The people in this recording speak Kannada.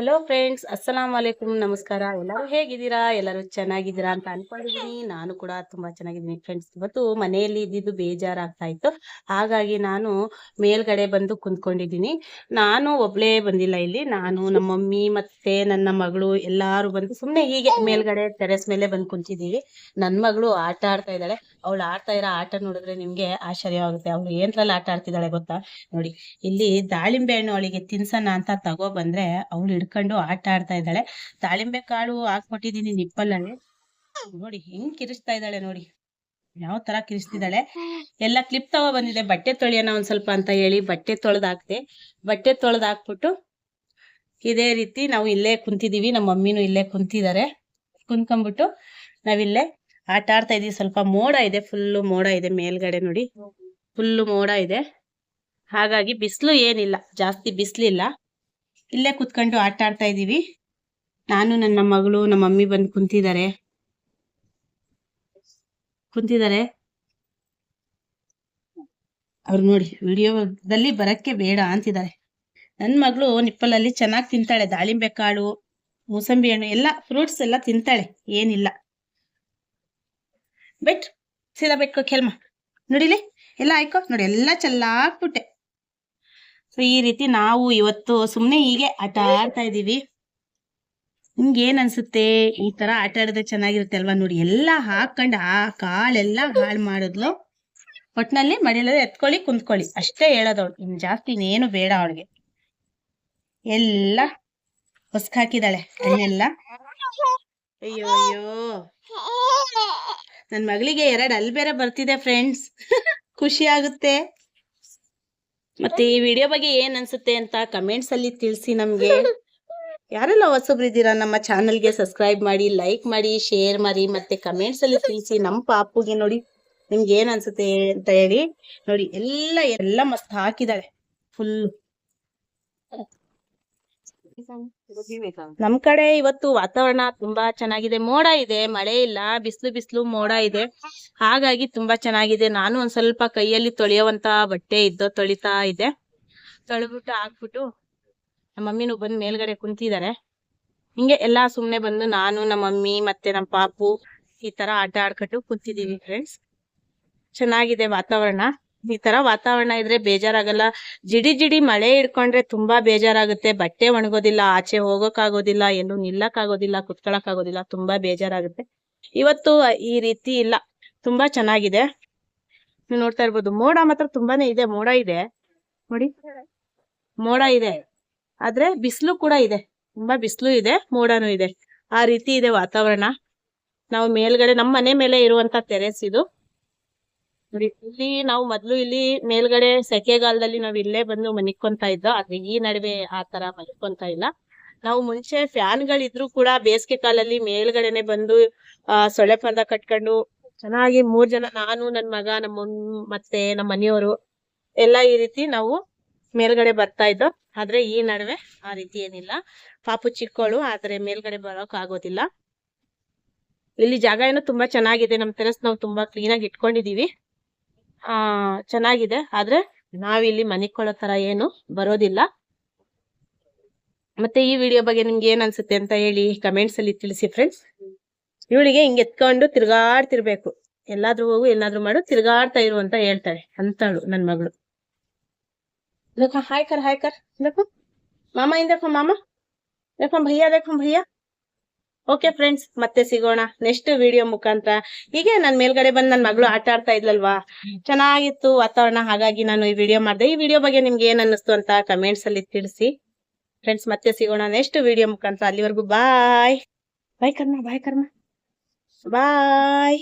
ಹಲೋ ಫ್ರೆಂಡ್ಸ್, ಅಸ್ಸಲಾಂ ವಾಲೇಕುಮ್, ನಮಸ್ಕಾರ. ಎಲ್ಲರೂ ಹೇಗಿದ್ದೀರಾ? ಎಲ್ಲರೂ ಚೆನ್ನಾಗಿದ್ದೀರಾ ಅಂತ ಅನ್ಕೊಂಡಿದ್ದೀನಿ. ನಾನು ಕೂಡ ತುಂಬಾ ಚೆನ್ನಾಗಿದ್ದೀನಿ ಫ್ರೆಂಡ್ಸ್. ಇವತ್ತು ಮನೆಯಲ್ಲಿ ಇದ್ದಿದ್ದು ಬೇಜಾರಾಗ್ತಾ ಇತ್ತು, ಹಾಗಾಗಿ ನಾನು ಮೇಲ್ಗಡೆ ಬಂದು ಕುಂತ್ಕೊಂಡಿದ್ದೀನಿ. ನಾನು ಒಬ್ಳೇ ಬಂದಿಲ್ಲ ಇಲ್ಲಿ, ನಾನು ನಮ್ಮ ಮಮ್ಮಿ ಮತ್ತೆ ನನ್ನ ಮಗಳು ಎಲ್ಲಾರು ಬಂದು ಸುಮ್ಮನೆ ಹೀಗೆ ಮೇಲ್ಗಡೆ ಟೆರೆಸ್ ಮೇಲೆ ಬಂದು ಕುಂತಿದ್ದೀವಿ. ನನ್ನ ಮಗಳು ಆಟ ಆಡ್ತಾ ಇದ್ದಾಳೆ. ಅವಳು ಆಡ್ತಾ ಇರೋ ಆಟ ನೋಡಿದ್ರೆ ನಿಮ್ಗೆ ಆಶ್ಚರ್ಯವಾಗುತ್ತೆ. ಅವಳು ಏನ್ರಲ್ಲಿ ಆಟ ಆಡ್ತಿದ್ದಾಳೆ ಗೊತ್ತಾ? ನೋಡಿ, ಇಲ್ಲಿ ದಾಳಿಂಬೆ ಹಣ್ಣು ಅವಳಿಗೆ ತಿನ್ಸೋಣ ಅಂತ ತಗೋ ಬಂದ್ರೆ ಅವಳು ಹಿಡ್ಕೊಂಡು ಆಟ ಆಡ್ತಾ ಇದ್ದಾಳೆ. ದಾಳಿಂಬೆ ಕಾಳು ಹಾಕ್ಕೊಟ್ಟಿದೀನಿ ನಿಪ್ಪಲ್ಲಲ್ಲಿ. ನೋಡಿ ಹೆಂಗ್ ಕಿರಿಸ್ತಾ ಇದ್ದಾಳೆ ನೋಡಿ, ಯಾವ ತರ ಕಿರಿಸ್ತಿದ್ದಾಳೆ. ಎಲ್ಲ ಕ್ಲಿಪ್ ತಗೋ ಬಂದಿದೆ, ಬಟ್ಟೆ ತೊಳೆಯೋಣ ಒಂದ್ ಸ್ವಲ್ಪ ಅಂತ ಹೇಳಿ ಬಟ್ಟೆ ತೊಳೆದ್ ಹಾಕ್ದೆ. ಬಟ್ಟೆ ತೊಳೆದ್ ಹಾಕ್ಬಿಟ್ಟು ಇದೇ ರೀತಿ ನಾವು ಇಲ್ಲೇ ಕುಂತಿದೀವಿ. ನಮ್ಮ ಮಮ್ಮಿನೂ ಇಲ್ಲೇ ಕುಂತಿದ್ದಾರೆ. ಕುಂತ್ಕೊಂಡ್ಬಿಟ್ಟು ನಾವಿಲ್ಲೇ ಆಟ ಆಡ್ತಾ ಇದೀವಿ. ಸ್ವಲ್ಪ ಮೋಡ ಇದೆ, ಫುಲ್ಲು ಮೋಡ ಇದೆ ಮೇಲ್ಗಡೆ ನೋಡಿ, ಫುಲ್ಲು ಮೋಡ ಇದೆ. ಹಾಗಾಗಿ ಬಿಸಿಲು ಏನಿಲ್ಲ, ಜಾಸ್ತಿ ಬಿಸಿಲಿಲ್ಲ. ಇಲ್ಲೇ ಕುತ್ಕೊಂಡು ಆಟ ಆಡ್ತಾ ಇದೀವಿ. ನಾನು ನನ್ನ ಮಗಳು ನಮ್ಮ ಮಮ್ಮಿ ಬಂದು ಕುಂತಿದ್ದಾರೆ. ಅವ್ರು ನೋಡಿ ವಿಡಿಯೋದಲ್ಲಿ ಬರಕ್ಕೆ ಬೇಡ ಅಂತಿದ್ದಾರೆ. ನನ್ನ ಮಗಳು ನಿಪ್ಪಲಲ್ಲಿ ಚೆನ್ನಾಗಿ ತಿಂತಾಳೆ. ದಾಳಿಂಬೆ ಕಾಳು, ಮೂಸಂಬಿ ಹಣ್ಣು ಎಲ್ಲ ಫ್ರೂಟ್ಸ್ ಎಲ್ಲ ತಿಂತಾಳೆ, ಏನಿಲ್ಲ. ಬೆಟ್ ಸೀದಾ ಬೆಟ್ಕೋ ಕೆಲ್ಮ ನೋಡಿಲಿ ಎಲ್ಲ ಆಯ್ಕೋ ನೋಡಿ, ಎಲ್ಲ ಚೆಲ್ಲಾಕ್ಬಿಟ್ಟೆ. ಸೊ ಈ ರೀತಿ ನಾವು ಇವತ್ತು ಸುಮ್ನೆ ಹೀಗೆ ಆಟ ಆಡ್ತಾ ಇದೀವಿ. ನಿಮ್ಗೆ ಏನ್ ಅನ್ಸುತ್ತೆ? ಈ ತರ ಆಟ ಆಡಿದ್ರೆ ಚೆನ್ನಾಗಿರುತ್ತೆ ಅಲ್ವಾ? ನೋಡಿ, ಎಲ್ಲ ಹಾಕೊಂಡು ಆ ಕಾಲೆಲ್ಲ ಹಾಳು ಮಾಡಿದ್ಲು. ಒಟ್ನಲ್ಲಿ ಮಡಿಯಲ್ಲ ಎತ್ಕೊಳ್ಳಿ, ಕುಂತ್ಕೊಳ್ಳಿ ಅಷ್ಟೇ ಹೇಳೋದವಳು. ಇನ್ ಜಾಸ್ತಿ ಇನ್ನೇನು ಬೇಡ ಅವಳಿಗೆ. ಎಲ್ಲ ಹೊಸ್ಕ್ ಹಾಕಿದಾಳೆ ಹಣ್ಣೆಲ್ಲ. ಅಯ್ಯೋ ಅಯ್ಯೋ, ನನ್ ಮಗಳಿಗೆ 2 ಅಲ್ಲಿ ಬೇರೆ ಬರ್ತಿದೆ ಫ್ರೆಂಡ್ಸ್. ಖುಷಿ ಆಗುತ್ತೆ. ಮತ್ತೆ ಈ ವಿಡಿಯೋ ಬಗ್ಗೆ ಏನ್ ಅನ್ಸುತ್ತೆ ಅಂತ ಕಮೆಂಟ್ಸ್ ಅಲ್ಲಿ ತಿಳಿಸಿ ನಮ್ಗೆ. ಯಾರೆಲ್ಲ ಹೊಸಬ್ರಿದ್ದೀರಾ ನಮ್ಮ ಚಾನಲ್ಗೆ ಸಬ್ಸ್ಕ್ರೈಬ್ ಮಾಡಿ, ಲೈಕ್ ಮಾಡಿ, ಶೇರ್ ಮಾಡಿ, ಮತ್ತೆ ಕಮೆಂಟ್ಸ್ ಅಲ್ಲಿ ತಿಳಿಸಿ. ನಮ್ಮ ಪಾಪುಗೆ ನೋಡಿ ನಿಮ್ಗೆ ಏನ್ ಅನ್ಸುತ್ತೆ ಅಂತ ಹೇಳಿ. ನೋಡಿ ಎಲ್ಲ ಮಸ್ತ್ ಹಾಕಿದಾಳೆ ಫುಲ್. ನಮ್ ಕಡೆ ಇವತ್ತು ವಾತಾವರಣ ತುಂಬಾ ಚೆನ್ನಾಗಿದೆ. ಮೋಡ ಇದೆ, ಮಳೆ ಇಲ್ಲ, ಬಿಸಿಲು ಮೋಡ ಇದೆ. ಹಾಗಾಗಿ ತುಂಬಾ ಚೆನ್ನಾಗಿದೆ. ನಾನು ಒಂದ್ ಸ್ವಲ್ಪ ಕೈಯಲ್ಲಿ ತೊಳೆಯುವಂತ ಬಟ್ಟೆ ಇದ್ದೋ ತೊಳಿತಾ ಇದೆ. ತೊಳೆದ್ಬಿಟ್ಟು ಹಾಕ್ಬಿಟ್ಟು ನಮ್ಮ ಮಮ್ಮಿನೂ ಬಂದು ಮೇಲ್ಗಡೆ ಕುಂತಿದ್ದಾರೆ. ಹಿಂಗೆ ಎಲ್ಲಾ ಸುಮ್ನೆ ಬಂದು ನಾನು ನಮ್ಮ ಮಮ್ಮಿ ಮತ್ತೆ ನಮ್ಮ ಪಾಪು ಈ ತರ ಆಟ ಆಡ್ಕೊಂಡು ಕುಂತಿದೀವಿ ಫ್ರೆಂಡ್ಸ್. ಚೆನ್ನಾಗಿದೆ ವಾತಾವರಣ. ಈ ತರ ವಾತಾವರಣ ಇದ್ರೆ ಬೇಜಾರಾಗಲ್ಲ. ಜಿಡಿ ಮಳೆ ಹಿಡ್ಕೊಂಡ್ರೆ ತುಂಬಾ ಬೇಜಾರಾಗುತ್ತೆ. ಬಟ್ಟೆ ಒಣಗೋದಿಲ್ಲ, ಆಚೆ ಹೋಗೋಕ್ಕಾಗೋದಿಲ್ಲ, ಎಲ್ಲೂ ನಿಲ್ಲಕ್ಕಾಗೋದಿಲ್ಲ, ಕುತ್ಕೊಳಕ್ಕಾಗೋದಿಲ್ಲ, ತುಂಬಾ ಬೇಜಾರಾಗುತ್ತೆ. ಇವತ್ತು ಈ ರೀತಿ ಇಲ್ಲ, ತುಂಬಾ ಚೆನ್ನಾಗಿದೆ. ನೀವು ನೋಡ್ತಾ ಇರ್ಬೋದು, ಮೋಡ ಮಾತ್ರ ತುಂಬಾನೇ ಇದೆ. ಮೋಡ ಇದೆ ನೋಡಿ, ಮೋಡ ಇದೆ, ಆದ್ರೆ ಬಿಸಿಲು ಕೂಡ ಇದೆ. ತುಂಬಾ ಬಿಸಿಲು ಇದೆ, ಮೋಡನೂ ಇದೆ. ಆ ರೀತಿ ಇದೆ ವಾತಾವರಣ. ನಾವು ಮೇಲ್ಗಡೆ ನಮ್ಮ ಮನೆ ಮೇಲೆ ಇರುವಂತ ಟೆರೆಸ್ ಇದು ನೋಡಿ. ಇಲ್ಲಿ ನಾವು ಮೊದ್ಲು ಇಲ್ಲಿ ಮೇಲ್ಗಡೆ ಸೆಕೆಗಾಲದಲ್ಲಿ ನಾವು ಇಲ್ಲೇ ಬಂದು ಮನಿಕೊಂತ ಇದ್ದೋ. ಆದ್ರೆ ಈ ನಡುವೆ ಆ ತರ ಮನಿಕೊಂತ ಇಲ್ಲ. ನಾವು ಮುಂಚೆ ಫ್ಯಾನ್ಗಳಿದ್ರು ಕೂಡ ಬೇಸಿಗೆ ಕಾಲಲ್ಲಿ ಮೇಲ್ಗಡೆನೆ ಬಂದು ಸೊಳ್ಳೆ ಪರ್ದ ಕಟ್ಕೊಂಡು ಚೆನ್ನಾಗಿ 3 ಜನ, ನಾನು ನನ್ ಮಗ, ನಮ್ಮ ಮತ್ತೆ ನಮ್ಮ ಮನೆಯವರು ಎಲ್ಲ ಈ ರೀತಿ ನಾವು ಮೇಲ್ಗಡೆ ಬರ್ತಾ ಇದ್ದೋ. ಆದ್ರೆ ಈ ನಡುವೆ ಆ ರೀತಿ ಏನಿಲ್ಲ. ಪಾಪು ಚಿಕ್ಕವಳು, ಆದ್ರೆ ಮೇಲ್ಗಡೆ ಬರೋಕ್ ಆಗೋದಿಲ್ಲ. ಇಲ್ಲಿ ಜಾಗ ಏನೋ ತುಂಬಾ ಚೆನ್ನಾಗಿದೆ. ನಮ್ ಟೆರೆಸ್ ನಾವು ತುಂಬಾ ಕ್ಲೀನ್ ಆಗಿ ಇಟ್ಕೊಂಡಿದೀವಿ. ಚೆನ್ನಾಗಿದೆ. ಆದ್ರೆ ನಾವಿಲ್ಲಿ ಮನಿಕೊಳ್ಳೋ ತರ ಏನು ಬರೋದಿಲ್ಲ. ಮತ್ತೆ ಈ ವಿಡಿಯೋ ಬಗ್ಗೆ ನಿಮ್ಗೆ ಏನ್ ಅನ್ಸುತ್ತೆ ಅಂತ ಹೇಳಿ ಕಮೆಂಟ್ಸ್ ಅಲ್ಲಿ ತಿಳಿಸಿ ಫ್ರೆಂಡ್ಸ್. ಇವಳಿಗೆ ಹಿಂಗೆ ಎತ್ಕೊಂಡು ತಿರ್ಗಾಡ್ತಿರ್ಬೇಕು. ಎಲ್ಲಾದ್ರೂ ಹೋಗು, ಏನಾದ್ರೂ ಮಾಡು, ತಿರ್ಗಾಡ್ತಾ ಇರು ಅಂತ ಹೇಳ್ತಾಳೆ ಅಂತಾಳು ನನ್ ಮಗಳು. देखो हाय कर देखो मामा इन देखो मामा, देखो भैया. ಓಕೆ ಫ್ರೆಂಡ್ಸ್, ಮತ್ತೆ ಸಿಗೋಣ ನೆಕ್ಸ್ಟ್ ವಿಡಿಯೋ ಮುಖಾಂತರ. ಹೀಗೆ ನಾನು ಮೇಲ್ಗಡೆ ಬಂದು ನನ್ನ ಮಗಳು ಆಟ ಆಡ್ತಾ ಇದ್ಲಲ್ವಾ, ಚೆನ್ನಾಗಿತ್ತು ವಾತಾವರಣ. ಹಾಗಾಗಿ ನಾನು ಈ ವಿಡಿಯೋ ಮಾಡಿದೆ. ಈ ವಿಡಿಯೋ ಬಗ್ಗೆ ನಿಮ್ಗೆ ಏನ್ ಅನ್ನಿಸ್ತು ಅಂತ ಕಮೆಂಟ್ಸ್ ಅಲ್ಲಿ ತಿಳಿಸಿ ಫ್ರೆಂಡ್ಸ್. ಮತ್ತೆ ಸಿಗೋಣ ನೆಕ್ಸ್ಟ್ ವಿಡಿಯೋ ಮುಖಾಂತರ. ಅಲ್ಲಿವರೆಗೂ ಬಾಯ್ ಕರ್ಮ, ಬಾಯ್.